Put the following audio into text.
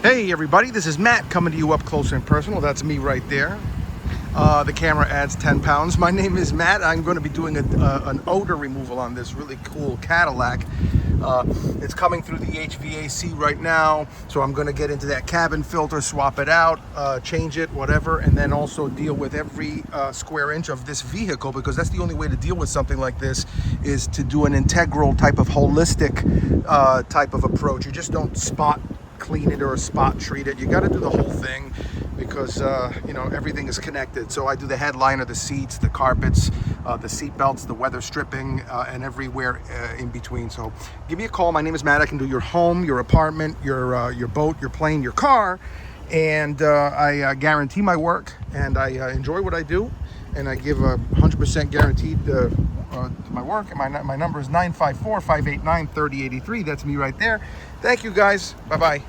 Hey everybody, this is Matt coming to you up close and personal. That's me right there. The camera adds 10 pounds. My name is Matt. I'm going to be doing an odor removal on this really cool Cadillac. It's coming through the HVAC right now, so I'm going to get into that cabin filter, swap it out, change it, whatever, and then also deal with every square inch of this vehicle, because that's the only way to deal with something like this, is to do an integral type of holistic type of approach. You just don't spot clean it or spot treat it. You got to do the whole thing, because you know, everything is connected. So I do the headliner, the seats, the carpets, the seat belts, the weather stripping, and everywhere in between. So give me a call. My name is Matt. I can do your home, your apartment, your boat, your plane, your car, and I guarantee my work, and I enjoy what I do, and I give a 100% guaranteed to my work. And my number is 954-589-3083. That's me right there. Thank you guys. Bye bye.